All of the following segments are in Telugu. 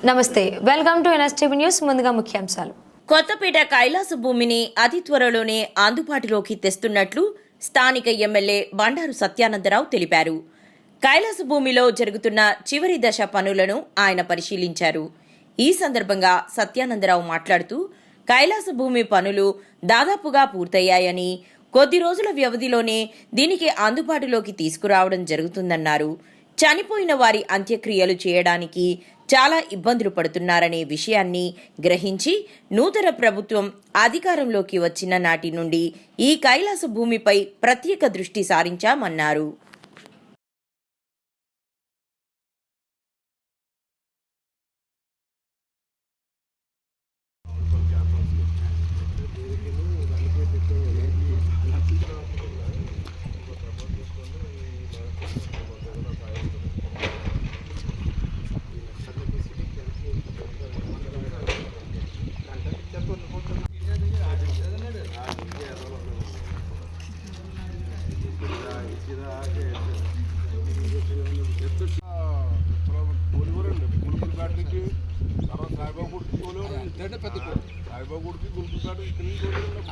నమస్తే, వెల్కమ్ టు ఎన్ఎస్టీవీ న్యూస్. ముందుగా ముఖ్యాంశాలు. కొత్తపేట కైలాస భూమిని అతి త్వరలోనే అందుబాటులోకి తెస్తున్నట్లు స్థానిక ఎమ్మెల్యే బండారు సత్యానందరావు తెలిపారు. కైలాస భూమిలో జరుగుతున్న చివరి దశ పనులను ఆయన పరిశీలించారు. ఈ సందర్భంగా సత్యానందరావు మాట్లాడుతూ కైలాస భూమి పనులు దాదాపుగా పూర్తయ్యాయని, కొద్ది రోజుల వ్యవధిలోనే దీనికి అందుబాటులోకి తీసుకురావడం జరుగుతుందన్నారు. చనిపోయిన వారి అంత్యక్రియలు చేయడానికి చాలా ఇబ్బందులు పడుతున్నారనే విషయాన్ని గ్రహించి నూతన ప్రభుత్వం అధికారంలోకి వచ్చిన నాటి నుండి ఈ కైలాస భూమిపై ప్రత్యేక దృష్టి సారించామన్నారు.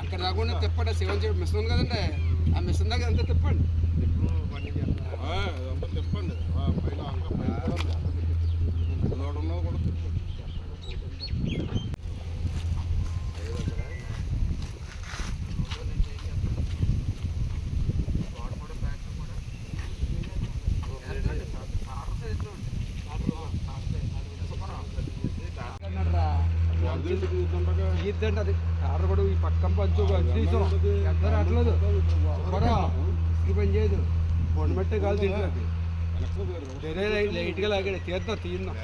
అక్కడ రాకుండా తిప్పండి. సేవన్ చేయడం మిషన్ ఉంది కదండి, ఆ మిషన్ దగ్గర అంతా తిప్పండి. తిప్పండి ఇద్దండి. అది ఆర్డర్ కూడా ఈ పక్కన పంచు తీసాం. ఎంత రావట్లేదు, ఈ పని చేయదు. బొండమట్టే కాదు తింటుంది. లైట్గా లాగాడు తీద్దాం, తీద్దాం.